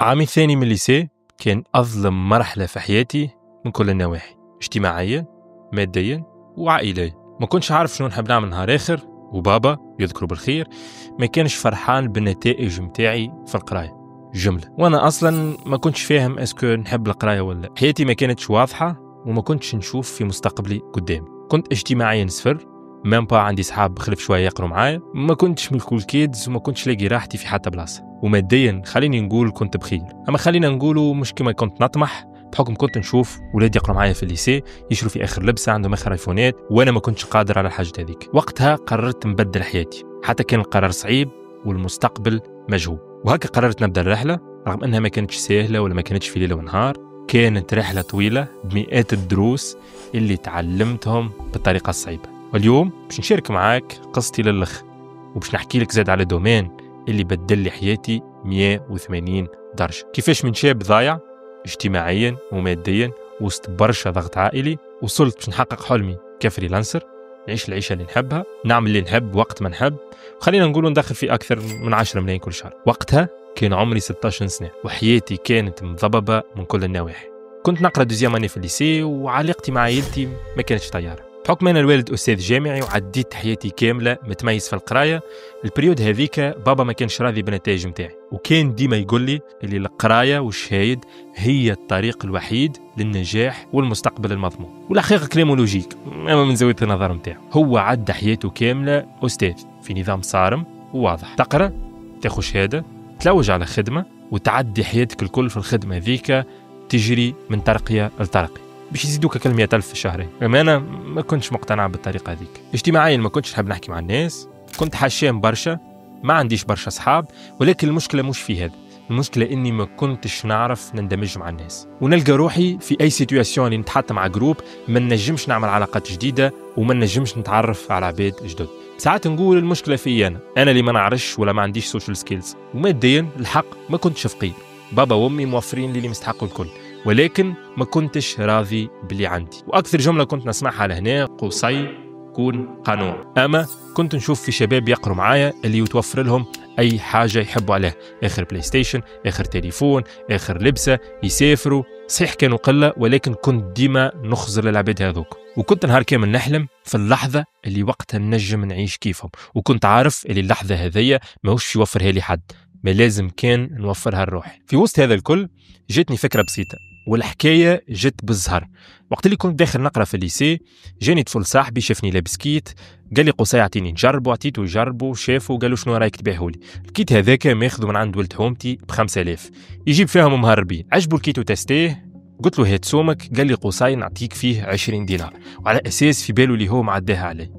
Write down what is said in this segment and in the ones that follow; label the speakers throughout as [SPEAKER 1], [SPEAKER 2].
[SPEAKER 1] عامي الثاني من الليسي كان أظلم مرحلة في حياتي من كل النواحي، اجتماعيا، ماديا وعائليا. ما كنتش عارف شنو نحب نعمل نهار آخر، وبابا يذكره بالخير ما كانش فرحان بالنتائج متاعي في القراية جملة. وأنا أصلا ما كنتش فاهم أسكو نحب القراية ولا. حياتي ما كانتش واضحة وما كنتش نشوف في مستقبلي قدامي. كنت اجتماعيا صفر، مام با عندي صحاب خلف شوية يقروا معايا، ما كنتش من الكول كيدز وما كنتش لاقي راحتي في حتى بلاصة. وماديا خليني نقول كنت بخير، أما خلينا نقولوا مش كما كنت نطمح، بحكم كنت نشوف ولادي يقروا معايا في الليسي يشروا في آخر لبسة، عندهم آخر ايفونات، وأنا ما كنتش قادر على الحاجة هذيك. وقتها قررت نبدل حياتي، حتى كان القرار صعيب والمستقبل مجهول. وهكا قررت نبدأ الرحلة، رغم أنها ما كانتش سهلة ولا ما كانتش في ليلة ونهار. كانت رحلة طويلة بمئات الدروس اللي تعلمتهم بالطريقة الصعيبة. واليوم باش نشارك معاك قصتي للخ، وباش نحكي لك زاد على دومين اللي بدل لي حياتي 180 درجة. كيفاش من شاب ضايع اجتماعيا وماديا وسط برشا ضغط عائلي وصلت باش نحقق حلمي كفريلانسر، نعيش العيشة اللي نحبها، نعمل اللي نحب وقت ما نحب، وخلينا نقولوا ندخل في أكثر من 10 ملايين كل شهر. وقتها كان عمري 16 سنة وحياتي كانت مضببة من كل النواحي. كنت نقرأ دوزيام اني في الليسي، وعلاقتي مع عائلتي ما كانتش طيارة. بحكم أنا الوالد أستاذ جامعي وعديت حياتي كاملة متميز في القراية، البريود هذيك بابا ما كانش راضي بالنتائج متاعي، وكان ديما يقول لي اللي القراية والشهايد هي الطريق الوحيد للنجاح والمستقبل المضمون. والحقيقة كلامه لوجيك، أما من زاوية النظر متاعه هو عدى حياته كاملة أستاذ في نظام صارم وواضح: تقرأ، تاخذ شهادة، تلوج على خدمة، وتعدي حياتك الكل في الخدمة ذيك، تجري من ترقية لترقية باش يزيدوك كل 100,000 في الشهرين. أما أنا ما كنتش مقتنع بالطريقة هذيك. اجتماعيا ما كنتش نحب نحكي مع الناس، كنت حاشام برشا، ما عنديش برشا صحاب. ولكن المشكلة مش في هذا، المشكلة إني ما كنتش نعرف نندمج مع الناس ونلقى روحي في أي سيتواسيون اللي نتحط مع جروب ما نجمش نعمل علاقات جديدة وما نجمش نتعرف على عباد جدد. ساعات نقول المشكلة في أنا اللي ما نعرفش ولا ما عنديش سوشيال سكيلز. وماديا الحق ما كنتش فقير، بابا وأمي موفرين لي مستحقوا الكل، ولكن ما كنتش راضي باللي عندي. وأكثر جملة كنت نسمعها لهنا قصي كون قانون. أما كنت نشوف في شباب يقروا معايا اللي يتوفر لهم أي حاجة يحبوا عليها، آخر بلاي ستيشن، آخر تليفون، آخر لبسة، يسافروا. صحيح كانوا قلة، ولكن كنت ديما نخزر للعباد هذوك. وكنت نهار كامل نحلم في اللحظة اللي وقتها نجم نعيش كيفهم، وكنت عارف اللي اللحظة هذية ماهوش يوفرها لي حد، ما لازم كان نوفرها الروح. في وسط هذا الكل جاتني فكرة بسيطة، والحكاية جت بالزهر. وقت اللي كنت داخل نقرأ في الليسي، جاني طفل صاحبي شافني لابس كيت، قال لي قصي اعطيني نجربه، عطيته يجربه، شافه قال له شنو رايك تبيعهولي. الكيت هذاك ماخذه من عند ولد حومتي ب5000، يجيب فيهم مهربين. عجبه الكيت وتستيه، قلت له هات سومك، قال لي قصي نعطيك فيه 20 دينار، وعلى اساس في باله اللي هو معداها عليه،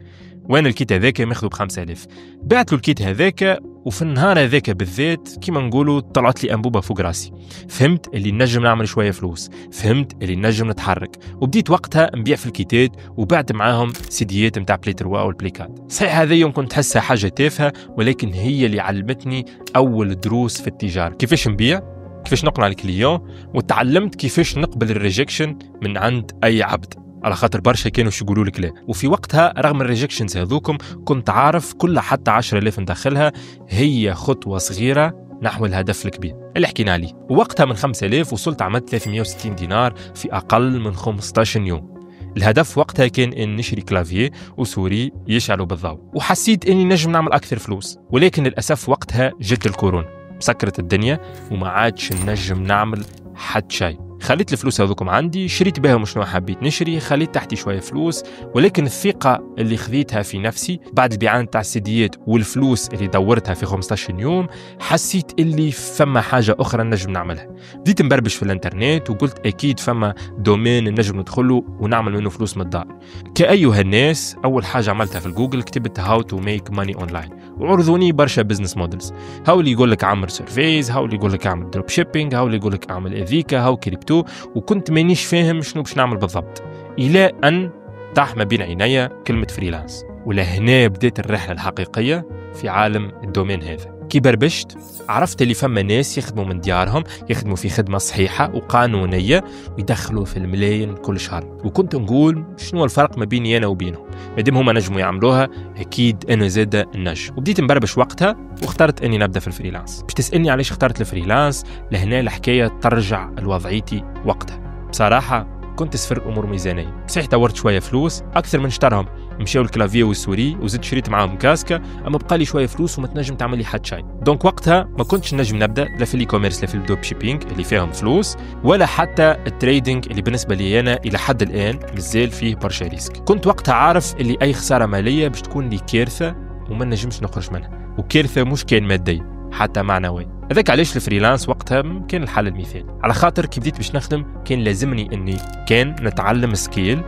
[SPEAKER 1] وانا الكيت هذاك ماخذه ب5000. بعت له الكيت هذاك، وفي النهار هذاك بالذات كيما نقولوا طلعت لي انبوبه فوق راسي. فهمت اللي نجم نعمل شويه فلوس، فهمت اللي نجم نتحرك، وبديت وقتها نبيع في الكيتات وبعت معاهم سيديات نتاع بلاي 3 والبلاي 4. صحيح هذا يوم كنت تحسها حاجه تافهه، ولكن هي اللي علمتني اول دروس في التجاره، كيفاش نبيع، كيفاش نقنع الكليون، وتعلمت كيفاش نقبل الريجكشن من عند اي عبد، على خاطر برشا كانوا يقولوا لك لا. وفي وقتها رغم الريجكشنز هذوكم كنت عارف كل حتى 10,000 ندخلها هي خطوة صغيرة نحو الهدف الكبير اللي حكينا عليه. ووقتها من 5,000 وصلت عملت 360 دينار في أقل من 15 يوم. الهدف وقتها كان إن نشري كلافييه وسوري يشعلوا بالضوء، وحسيت إني نجم نعمل أكثر فلوس. ولكن للأسف وقتها جت الكورونا مسكرت الدنيا وما عادش نجم نعمل حد شيء. خليت الفلوس هذوكم عندي، شريت بها مش نوع حبيت نشري، خليت تحتي شوية فلوس. ولكن الثقة اللي خذيتها في نفسي بعد البيعان تاع السيديات والفلوس اللي دورتها في 15 يوم، حسيت اللي فما حاجة أخرى نجم نعملها. بديت نبربش في الانترنت وقلت أكيد فما دومين نجم ندخله ونعمل منه فلوس من الدار. كأيها الناس أول حاجة عملتها في الجوجل كتبت how to make money online، وعرضوني برشا بزنس مودلز. هاو اللي يقول لك اعمل سيرفيز، هاو اللي يقول لك اعمل دروب شيبينج، هاو اللي يقول لك اعمل اذيكا، هاو كريبتو. وكنت مانيش فاهم شنو باش نعمل بالضبط، الى ان طاح ما بين عينيا كلمه فريلانس. ولهنا بدات الرحله الحقيقيه في عالم الدومين هذا. كي بربشت عرفت اللي فما ناس يخدموا من ديارهم، يخدموا في خدمة صحيحة وقانونية ويدخلوا في الملايين كل شهر. وكنت نقول شنو الفرق ما بيني أنا وبينهم؟ مادام هما نجموا يعملوها أكيد أنا زاد النجم. وبديت نبربش وقتها واخترت أني نبدأ في الفريلانس. باش تسألني علاش اخترت الفريلانس، لهنا الحكاية ترجع لوضعيتي وقتها. بصراحة كنت صفر الأمور ميزانية، صحيح دورت شوية فلوس أكثر من اشتراهم، مشاو الكلافيه والسوري وزدت شريت معاهم كاسكا، اما بقى لي شويه فلوس وما تنجم تعمل لي حتى شيء. دونك وقتها ما كنتش نجم نبدا لا في الاي كوميرس لا في الدروب شيبينغ اللي فيهم فلوس، ولا حتى التريدينغ اللي بالنسبه لي انا الى حد الان مازال فيه برشا ريسك. كنت وقتها عارف اللي اي خساره ماليه باش تكون لي كارثه وما نجمش نخرج منها، وكارثه مش كان ماديه حتى معنوي. هذاك علاش الفريلانس وقتها كان الحل المثالي، على خاطر كي بديت باش نخدم كان لازمني اني كان نتعلم سكيل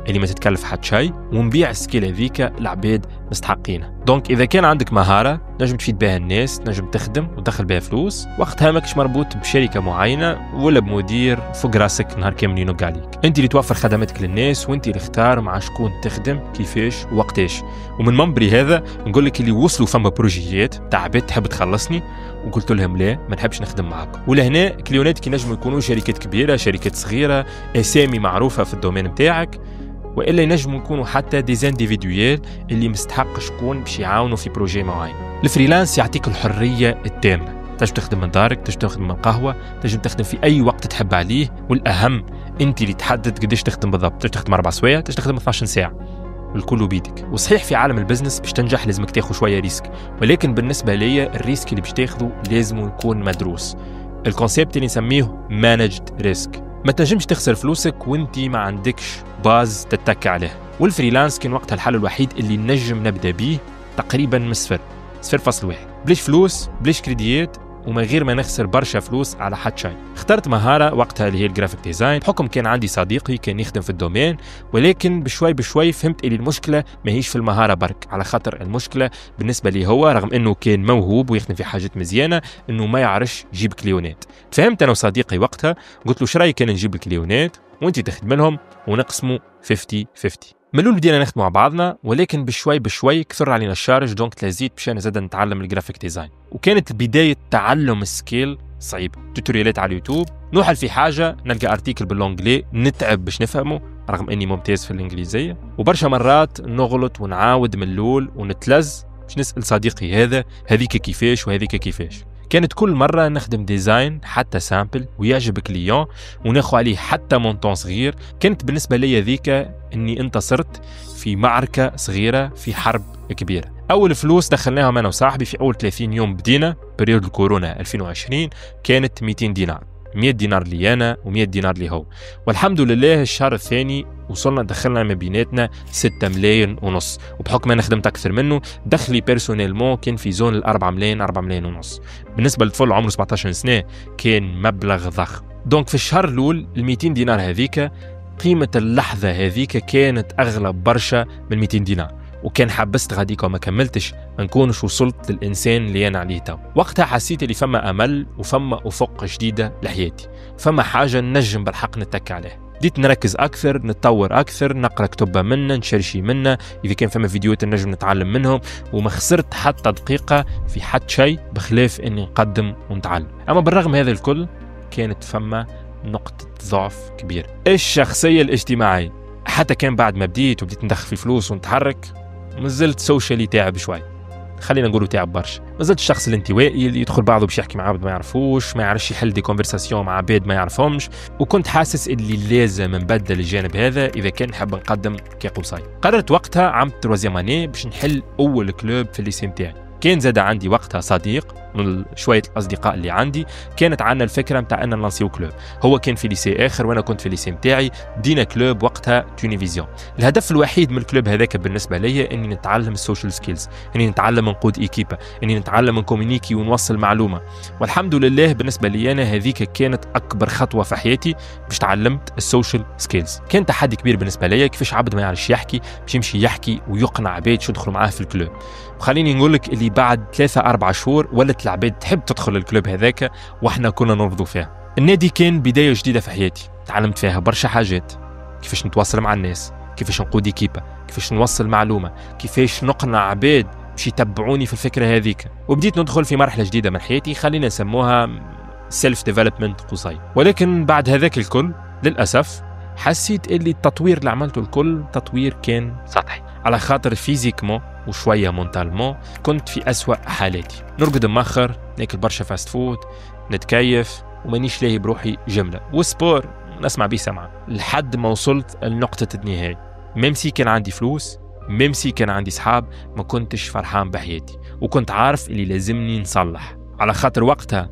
[SPEAKER 1] اللي ما تتكلف حد شيء ونبيع السكيل هذيك لعباد مستحقينها. دونك اذا كان عندك مهاره نجم تفيد بها الناس، نجم تخدم وتدخل بها فلوس، وقتها ماكش مربوط بشركه معينه ولا بمدير فوق راسك نهار كامل ينق عليك. انت اللي توفر خدماتك للناس، وانت اللي اختار مع شكون تخدم كيفاش ووقتاش. ومن منبري هذا نقول لك اللي وصلوا فما بروجيات تاع عباد تحب تخلصني وقلت لهم لا ما نحبش نخدم معاكم. ولهنا كليونات كي نجموا يكونوا شركات كبيره، شركات صغيره، اسامي معروفه في الدومين نتاعك، والا ينجموا يكونوا حتى ديزانديفيدويال اللي مستحق شكون باش يعاونوا في بروجي معين. الفريلانس يعطيك الحريه التامه، تنجم تخدم من دارك، تنجم تخدم من قهوه، تنجم تخدم في اي وقت تحب عليه، والاهم انت اللي تحدد قداش تخدم بالضبط. تنجم تخدم 4 سوايع، تنجم تخدم 12 ساعه، الكل بيدك. وصحيح في عالم البزنس باش تنجح لازمك تاخذ شويه ريسك، ولكن بالنسبه ليا الريسك اللي باش تاخذه لازم يكون مدروس. الكونسيبت اللي نسميه مانجد ريسك. ما تنجمش تخسر فلوسك وانت ما عندكش باز تتكي عليه. والفريلانس كان وقتها الحل الوحيد اللي نجم نبدا بيه تقريبا من صفر، 0.1، بليش فلوس بليش كريديات وما غير ما نخسر برشا فلوس على حد شيء. اخترت مهاره وقتها اللي هي الجرافيك ديزاين، بحكم كان عندي صديقي كان يخدم في الدومين، ولكن بشوي بشوي فهمت ان المشكله ما هيش في المهاره برك، على خاطر المشكله بالنسبه لي هو رغم انه كان موهوب ويخدم في حاجات مزيانه انه ما يعرفش يجيب كليونات. فهمت انا وصديقي وقتها، قلت له شراي كان نجيب الكليونات وانت تخدم لهم ونقسموا 50-50. من الاول بدينا نخدم مع بعضنا، ولكن بشوي بشوي كثر علينا الشارج، دونك تلازيت باش انا زاد نتعلم الجرافيك ديزاين. وكانت بدايه تعلم السكيل صعيب، توتوريالات على اليوتيوب، نوحل في حاجه نلقى ارتيكل باللونجلي نتعب باش نفهمه رغم اني ممتاز في الانجليزيه، وبرشا مرات نغلط ونعاود من الاول ونتلز باش نسال صديقي هذيك كيفاش وهذيك كيفاش. كانت كل مرة نخدم ديزاين حتى سامبل ويعجب كليون وناخذ عليه حتى مونطون صغير. كانت بالنسبة لي ذيك اني انتصرت في معركة صغيرة في حرب كبيرة. اول فلوس دخلناهم انا وصاحبي في اول 30 يوم بدينا بريود الكورونا 2020 كانت 200 دينار، 100 دينار لي انا و100 دينار لي هو. والحمد لله الشهر الثاني وصلنا دخلنا ما بيناتنا 6 ملايين ونص، وبحكم انا خدمت اكثر منه دخلي بيرسونيلمون كان في زون 4 ملايين 4 ملايين ونص. بالنسبه للطفل عمره 17 سنه كان مبلغ ضخم. دونك في الشهر الاول ال 200 دينار هذيك قيمه اللحظه هذيك كانت اغلى برشا من 200 دينار، وكان حبست غاديك وما كملتش ما نكونش وصلت للإنسان اللي أنا عليه تو. وقتها حسيت اللي فما أمل وفما أفق جديدة لحياتي، فما حاجة نجم بالحق نتكي عليها. بديت نركز أكثر، نتطور أكثر، نقرأ كتب منا، نشرشي منا، إذا كان فما فيديوهات نجم نتعلم منهم، وما خسرت حتى دقيقة في حد شيء بخلاف إني نقدم ونتعلم. أما بالرغم هذا الكل كانت فما نقطة ضعف كبيرة، الشخصية الاجتماعية. حتى كان بعد ما بديت وبديت ندخل في فلوس ونتحرك مازلت سوشيالي تعب شوي، خلينا نقولوا تعب برشا. مازلت الشخص الانطوائي اللي يدخل بعضه باش يحكي مع عبد ما يعرفوش، ما يعرفش يحل دي كونفرساسيون مع عباد ما يعرفهمش. وكنت حاسس اللي لازم نبدل الجانب هذا اذا كان نحب نقدم كقصي. قررت وقتها عام 3 اني باش نحل اول كلوب في الليسي نتاعي. كان زاد عندي وقتها صديق من شويه الاصدقاء اللي عندي، كانت عندنا الفكره نتاع ان نلانسيو كلوب. هو كان في ليسي اخر وانا كنت في ليسي نتاعي، بدينا كلوب وقتها تونيفيزيون. الهدف الوحيد من الكلوب هذاك بالنسبه لي اني نتعلم السوشيال سكيلز، اني نتعلم نقود ايكيبا، اني نتعلم نكومونيكي ونوصل معلومه. والحمد لله بالنسبه لي انا هذيك كانت اكبر خطوه في حياتي باش تعلمت السوشيال سكيلز. كان تحدي كبير بالنسبه لي كيفاش عبد ما يعرفش يحكي باش يمشي يحكي ويقنع عباد شو يدخلوا معاه في الكلوب. وخليني نقول لك اللي بعد 3-4 شهور ولت العباد تحب تدخل الكلوب هذاك واحنا كنا نرفضوا فيها. النادي كان بدايه جديده في حياتي، تعلمت فيها برشا حاجات، كيفاش نتواصل مع الناس، كيفاش نقود ايكيبا، كيفاش نوصل معلومه، كيفاش نقنع عباد باش يتبعوني في الفكرة هذيك، وبديت ندخل في مرحلة جديدة من حياتي خلينا نسموها سيلف ديفلوبمنت قصي. ولكن بعد هذاك الكل للأسف حسيت اللي التطوير اللي عملته الكل تطوير كان سطحي، على خاطر فيزيكمون وشوية مونتالمون كنت في أسوأ حالاتي، نرقد مأخر، ناكل برشا فاست فود، نتكيف ومانيش لاهي بروحي جملة، والسبور نسمع بيه سمعة، لحد ما وصلت لنقطة النهاية. ميمسي كان عندي فلوس، ميمسي كان عندي صحاب، ما كنتش فرحان بحياتي، وكنت عارف اللي لازمني نصلح، على خاطر وقتها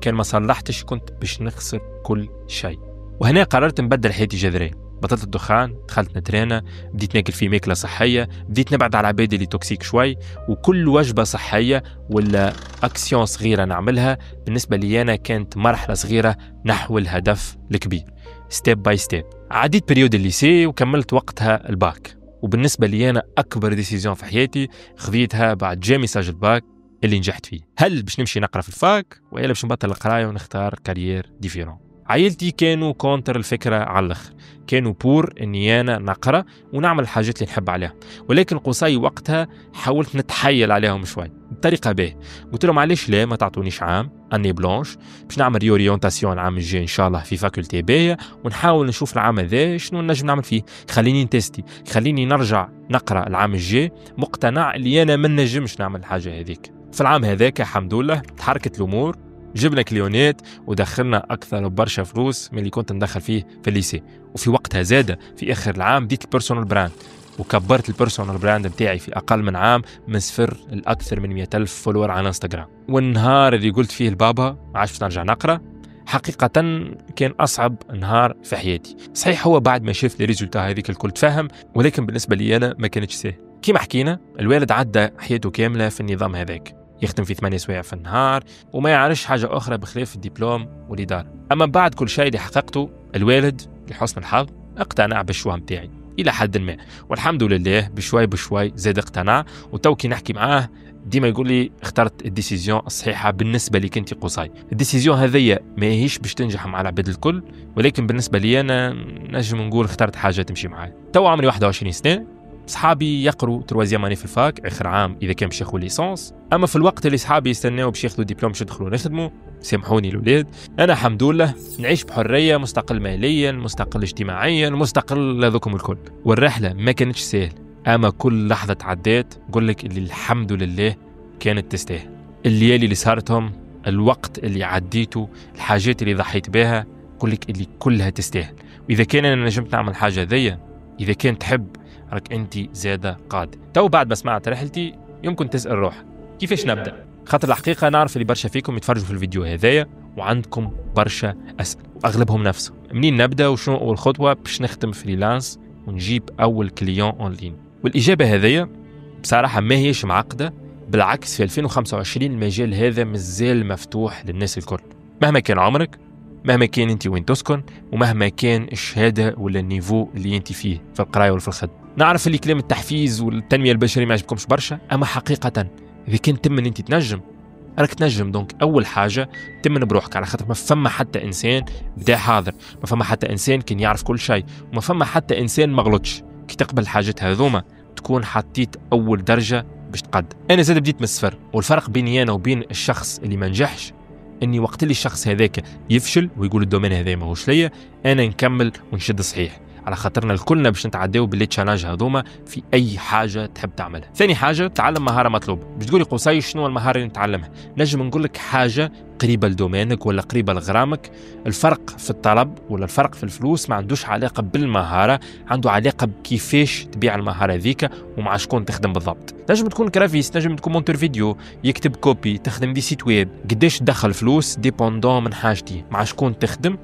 [SPEAKER 1] كان ما صلحتش كنت باش نخسر كل شيء. وهنا قررت نبدل حياتي جذريا، بطلت الدخان، دخلت نترينا، بديت ناكل في ماكله صحيه، بديت نبعد على العباد اللي توكسيك شوي، وكل وجبه صحيه ولا اكسيون صغيره نعملها بالنسبه لي انا كانت مرحله صغيره نحو الهدف الكبير، ستيب باي ستيب. عديت بريود الليسي وكملت وقتها الباك، وبالنسبه لي انا اكبر ديسيزيون في حياتي خذيتها بعد جا ميساج الباك اللي نجحت فيه. هل باش نمشي نقرا في الفاك ولا باش نبطل القرايه ونختار كارير ديفيرون؟ عائلتي كانوا كونتر الفكرة على الأخر، كانوا بور أني أنا نقرأ ونعمل الحاجات اللي نحب عليها، ولكن قصي وقتها حاولت نتحيل عليهم شوي بطريقة باهية. قلت لهم معليش لا ما تعطونيش عام أني بلانش باش نعمل ريوريونتاسيون العام الجاي إن شاء الله في فاكولتي باهية، ونحاول نشوف العام هذا شنو نجم نعمل فيه، خليني نتستي، خليني نرجع نقرأ العام الجاي مقتنع اللي أنا ما نجمش نعمل الحاجة هذيك. في العام هذاك الحمد لله تحركت الأمور، جبنا كليونات ودخلنا أكثر برشا فلوس من اللي كنت ندخل فيه في الليسي. وفي وقتها زادة في آخر العام بديت البيرسونال براند، وكبرت البيرسونال براند بتاعي في أقل من عام من صفر لأكثر من 100,000 فولور على انستغرام. والنهار اللي قلت فيه البابا ما عادش نرجع نقرأ حقيقة كان أصعب نهار في حياتي. صحيح هو بعد ما شاف لي ريزولتا هذيك الكل تفهم، ولكن بالنسبة لي أنا ما كانتش سهل. كيما حكينا الوالد عدى حياته كاملة في النظام هذاك، يخدم في 8 سوايع في النهار وما يعرفش حاجة أخرى بخلاف الدبلوم والإدارة. أما بعد كل شيء اللي حققته الوالد لحسن الحظ اقتنع بالشوام متاعي إلى حد ما، والحمد لله بشوي بشوي زاد اقتنع. وتوكي نحكي معاه ديما يقول لي اخترت الديسيزيون الصحيحة بالنسبة لي كنتي قصي. الديسيزيون هذية ما هيش باش تنجح مع العباد الكل، ولكن بالنسبة لي أنا نجم نقول اخترت حاجة تمشي معايا. تو عمري 21 سنة، صحابي يقروا تروازيام اني في الفاك اخر عام اذا كان باش ياخذوا ليسانس، اما في الوقت اللي صحابي يستناو باش ياخذوا دبلوم باش يدخلوا نخدموا، سامحوني الاولاد، انا الحمد لله نعيش بحريه، مستقل ماليا، مستقل اجتماعيا، مستقل هذوكم الكل. والرحله ما كانتش سهل، اما كل لحظه تعدات نقول لك اللي الحمد لله كانت تستاهل. الليالي اللي صارتهم، الوقت اللي عديته، الحاجات اللي ضحيت بها، نقول لك اللي كلها تستاهل. واذا كان انا نجمت نعمل حاجه ذي، اذا كان تحب راك انت زاده قاد. تو بعد ما سمعت رحلتي يمكن تسال روحك كيفاش نبدا، خاطر الحقيقه نعرف اللي برشا فيكم يتفرجوا في الفيديو هذايا وعندكم برشا اسئله، واغلبهم نفسه منين نبدا وشنو اول خطوه باش نخدم فريلانس ونجيب اول كليون اونلاين. والاجابه هذيا بصراحه ما هيش معقده، بالعكس في 2025 المجال هذا مازال مفتوح للناس الكل، مهما كان عمرك، مهما كان انت وين تسكن، ومهما كان الشهاده ولا النيفو اللي انت فيه في القرايه ولا في الخدمه. نعرف اللي كلام التحفيز والتنميه البشريه ما يعجبكمش برشا، اما حقيقه اذا كان تمن انت تنجم راك تنجم. دونك اول حاجه تمن بروحك، على خاطر ما فما حتى انسان بدا حاضر، ما فما حتى انسان كان يعرف كل شيء، وما فما حتى انسان ما غلطش. كي تقبل الحاجات هذوما تكون حطيت اول درجه باش تقدم. انا زاد بديت من الصفر، والفرق بيني انا وبين الشخص اللي ما نجحش اني وقت اللي الشخص هذاك يفشل ويقول الدومين هذا ماهوش ليا، انا نكمل ونشد صحيح، على خاطرنا الكلنا باش نتعداو باللي تشالنج هذوما في اي حاجه تحب تعملها. ثاني حاجه تعلم مهاره مطلوبه. باش تقولي قصي شنو المهاره اللي نتعلمها؟ نجم نقول لك حاجه قريبه لدومينك ولا قريبه لغرامك. الفرق في الطلب ولا الفرق في الفلوس ما عندوش علاقه بالمهاره، عنده علاقه بكيفاش تبيع المهاره ذيك ومع شكون تخدم بالضبط. نجم تكون كرافيست، نجم تكون مونتور فيديو، يكتب كوبي، تخدم دي سيت ويب. قداش تدخل فلوس ديبوندون من حاجتي، مع شكون تخدم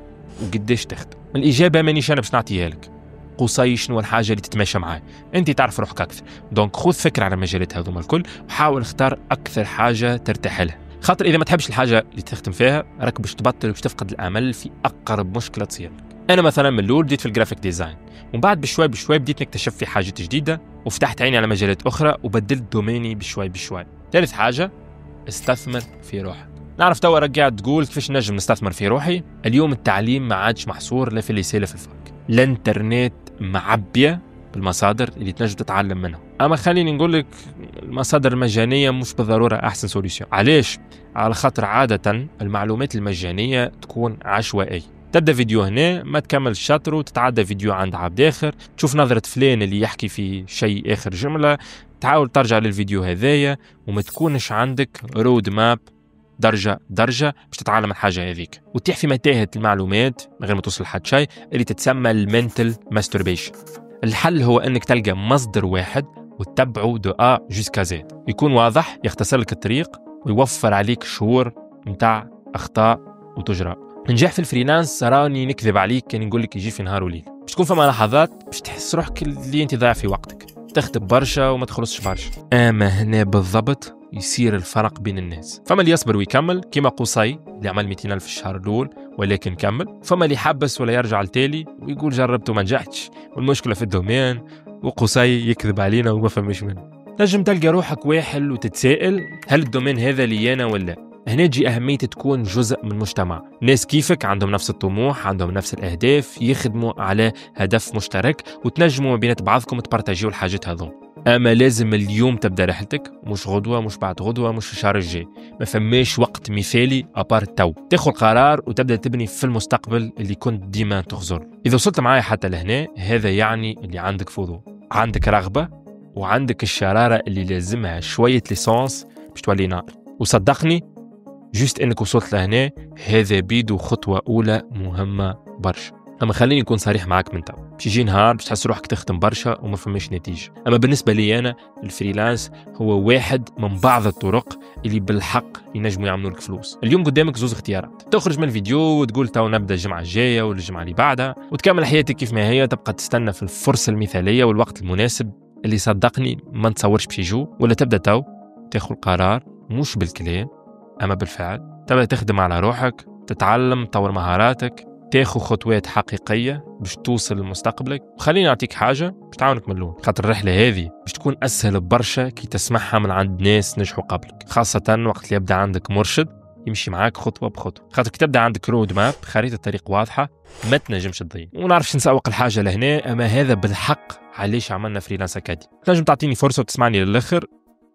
[SPEAKER 1] وقداش تخدم. الاجابه مانيش انا باش نعطيها لك. قصي شنو الحاجه اللي تتماشى معاي، انت تعرف روحك اكثر. دونك خذ فكره على المجالات هذوما الكل وحاول اختار اكثر حاجه ترتاح لها، خاطر اذا ما تحبش الحاجه اللي تخدم فيها راك باش تبطل وباش تفقد الامل في اقرب مشكله تصير لك. انا مثلا من الاول بديت في الجرافيك ديزاين، ومن بعد بشوي بشوي بديت نكتشف في حاجات جديده وفتحت عيني على مجالات اخرى وبدلت دوميني بشوي بشوي. ثالث حاجه استثمر في روحك. نعرف توا راك قاعد تقول كيفاش نجم نستثمر في روحي. اليوم التعليم ما عادش محصور لا في الليسي لا في الفاك، الانترنت معبيه بالمصادر اللي تنجم تتعلم منها. اما خليني نقول لك المصادر المجانيه مش بالضروره احسن سوليوشن. علاش؟ على خاطر عاده المعلومات المجانيه تكون عشوائيه. تبدا فيديو هنا ما تكمل الشطر وتتعدى فيديو عند عبد اخر، تشوف نظره فلان اللي يحكي في شيء اخر جمله، تحاول ترجع للفيديو هذايا وما تكونش عندك رود ماب درجة باش تتعلم الحاجة هذيك، وتطيح في متاهة المعلومات من غير ما توصل لحد شيء اللي تتسمى المنتل ماستربيشن. الحل هو انك تلقى مصدر واحد وتتبعه دو A جوسكا Z، يكون واضح، يختصر لك الطريق ويوفر عليك شهور متاع اخطاء وتجرب. نجاح في الفريلانس راني نكذب عليك كان نقول لك يجي في نهار وليل، باش تكون فما لحظات باش تحس روحك اللي انت ضايع في وقتك، تخدم برشا وما تخلصش برشا. اما هنا بالضبط يصير الفرق بين الناس. فما اللي يصبر ويكمل كيما قصي اللي عمل 200,000 في الشهر الاول ولكن كمل، فما اللي يحبس ولا يرجع لتالي ويقول جربت وما نجحتش والمشكله في الدومين وقصي يكذب علينا وما فهمش منه. نجم تلقى روحك واحل وتتسائل هل الدومين هذا لي انا ولا؟ هنا تجي أهمية تكون جزء من مجتمع، ناس كيفك عندهم نفس الطموح، عندهم نفس الأهداف، يخدموا على هدف مشترك وتنجموا ما بينات بعضكم تبارتاجيوا الحاجات هذو. أما لازم اليوم تبدأ رحلتك، مش غدوة، مش بعد غدوة، مش الشهر الجاي. ما فماش وقت مثالي أبار التو. تاخذ قرار وتبدأ تبني في المستقبل اللي كنت ديما تخزر. إذا وصلت معايا حتى لهنا هذا يعني اللي عندك فضول، عندك رغبة وعندك الشرارة اللي لازمها شوية ليسانس باش تولي نار. وصدقني جوست انك وصلت لهنا هذا بيدو خطوه اولى مهمه برشا. اما خليني نكون صريح معاك من تو، باش يجي نهار باش تحس روحك تخدم برشا وما فماش نتيجه. اما بالنسبه لي انا الفريلانس هو واحد من بعض الطرق اللي بالحق ينجموا يعملوا لك فلوس. اليوم قدامك زوز اختيارات، تخرج من الفيديو وتقول تو نبدا الجمعه الجايه ولا الجمعه اللي بعدها وتكمل حياتك كيف ما هي، تبقى تستنى في الفرصه المثاليه والوقت المناسب اللي صدقني ما نتصورش باش يجوا، ولا تبدا تو تاخذ قرار مش بالكلام اما بالفعل، تبدأ تخدم على روحك، تتعلم، تطور مهاراتك، تاخذ خطوات حقيقية باش توصل لمستقبلك. وخليني نعطيك حاجة باش تعاونك من الأول، خاطر الرحلة هذه باش تكون أسهل برشا كي تسمعها من عند ناس نجحوا قبلك، خاصة وقت اللي يبدأ عندك مرشد يمشي معاك خطوة بخطوة. خاطر كي تبدأ عندك رود ماب، خريطة طريق واضحة، ما تنجمش تضيع. ونعرفش نسوق الحاجة لهنا، أما هذا بالحق علاش عملنا فريلانس أكاديمي. تنجم تعطيني فرصة وتسمعني للآخر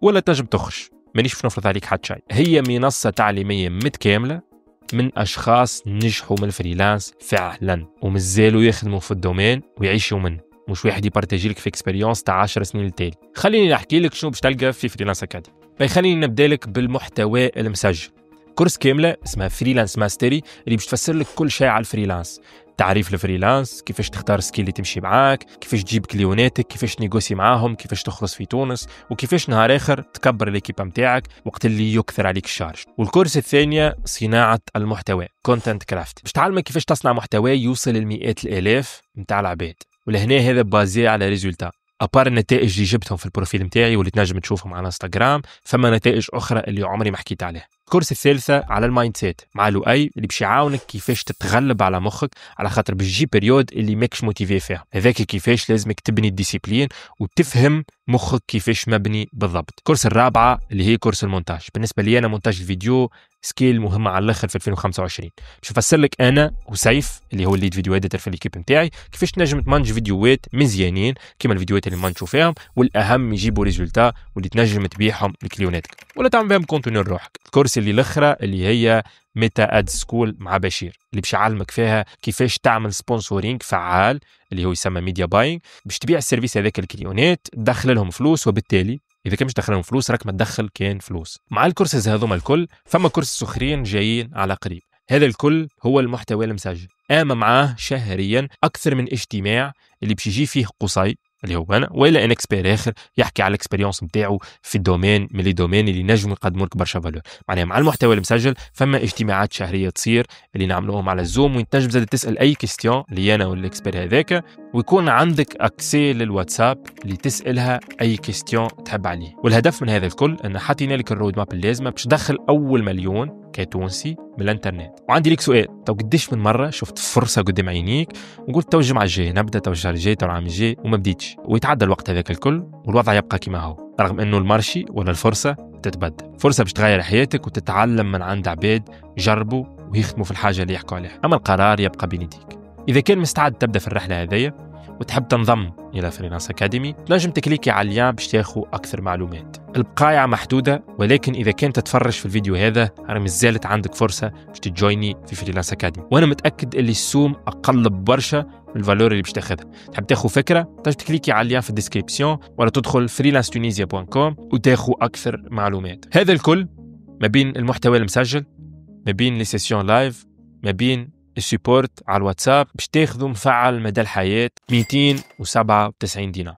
[SPEAKER 1] ولا تنجم تخرج، مانيش باش نفرض عليك حد شيء. هي منصة تعليمية متكاملة من أشخاص نجحوا من الفريلانس فعلا ومازالوا يخدموا في الدومين ويعيشوا منه، مش واحد يبارتاجي لك في اكسبيريونس تاع 10 سنين للتالي. خليني نحكي لك شنو باش تلقى في فريلانس أكاديمي. خليني نبدا لك بالمحتوى المسجل، كورس كاملة اسمها فريلانس ماستري اللي باش تفسر لك كل شيء على الفريلانس، تعريف الفريلانس، كيفاش تختار سكيل اللي تمشي معاك، كيفاش تجيب كليوناتك، كيفاش نيغوسي معاهم، كيفاش تخلص في تونس، وكيفاش نهار اخر تكبر الكيبا نتاعك وقت اللي يكثر عليك الشارج. والكورس الثانية صناعة المحتوى كونتنت كرافت، باش تعلمك كيفاش تصنع محتوى يوصل للمئات الالاف نتاع العباد. ولهنا هذا بازي على ريزولتا. أبار النتائج اللي جبتهم في البروفيل نتاعي واللي تنجم تشوفهم على انستغرام، فما نتائج أخرى اللي عمري ما حكيت عليها. الكورس الثالثة على المايند سيت مع لؤي اللي باش يعاونك كيفاش تتغلب على مخك، على خاطر باش تجي بريود اللي ماكش موتيفي فيها، هذاك كيفاش لازمك تبني الديسيبلين وتفهم مخك كيفاش مبني بالضبط. الكورس الرابعة اللي هي كورس المونتاج، بالنسبة لي أنا مونتاج الفيديو سكيل مهمة على الآخر في 2025. باش نفسر لك أنا وسيف اللي هو الليد فيديو اديتور في الكيب نتاعي كيفاش تنجم تمنج فيديوهات مزيانين كيما الفيديوهات اللي منشوف فيهم، والأهم يجيبوا ريزولتا واللي تنجم تبيعهم لكليوناتك ولا تعمل بهم كونتوني لروحك. الكورس اللي الأخرى اللي هي ميتا اد سكول مع بشير اللي باش يعلمك فيها كيفاش تعمل سبونسورينج فعال اللي هو يسمى ميديا باينج، باش تبيع السيرفيس هذاك الكليونات تدخل لهم فلوس، وبالتالي اذا كان مش دخلهم فلوس راك ما تدخل كان فلوس. مع الكورسز هذوما الكل فما كورس اخرين جايين على قريب، هذا الكل هو المحتوى المسجل، اما معاه شهريا اكثر من اجتماع اللي باش يجي فيه قصي اللي هو انا ولا ان اكسبير اخر يحكي على الاكسبيريونس نتاعو في الدومين من لي دومين اللي نجموا يقدموا لك برشا فالور. معناها مع المحتوى المسجل فما اجتماعات شهريه تصير اللي نعملوهم على الزوم، وانت تنجم زاد تسال اي كيستيون اللي انا والاكسبير هذاك، ويكون عندك اكسي للواتساب اللي تسالها اي كيستيون تحب عليه. والهدف من هذا الكل ان حطينا لك الرود ماب اللازمه باش تدخل اول مليون كتونسي من الانترنت. وعندي لك سؤال، تو قديش من مره شفت فرصه قدام عينيك وقلت تو الجمعه الجايه نبدا، تو الشهر الجاي، تو العام الجاي، وما بديتش، ويتعدى الوقت هذاك الكل والوضع يبقى كما هو، رغم انه المارشي ولا الفرصه تتبدل، فرصه باش تغير حياتك وتتعلم من عند عباد جربوا ويخدموا في الحاجه اللي يحكوا عليها، اما القرار يبقى بين يديك. اذا كان مستعد تبدا في الرحله هذيا وتحب تنضم إلى فريلانس أكاديمي، تنجم تكليكي على اللين باش تاخو أكثر معلومات. البقايع محدودة، ولكن إذا كنت تتفرج في الفيديو هذا راه مازالت عندك فرصة باش تجويني في فريلانس أكاديمي، وأنا متأكد اللي السوم أقل برشا من الفالور اللي باش تاخذها. تحب تاخو فكرة، تنجم تكليكي على اللين في الديسكريبسيون ولا تدخل freelancetunisia.com وتاخو أكثر معلومات. هذا الكل ما بين المحتوى المسجل، ما بين لي سيسيون لايف، ما بين السيبورت على الواتساب باش تاخذوا مفعل مدى الحياة 297 دينار.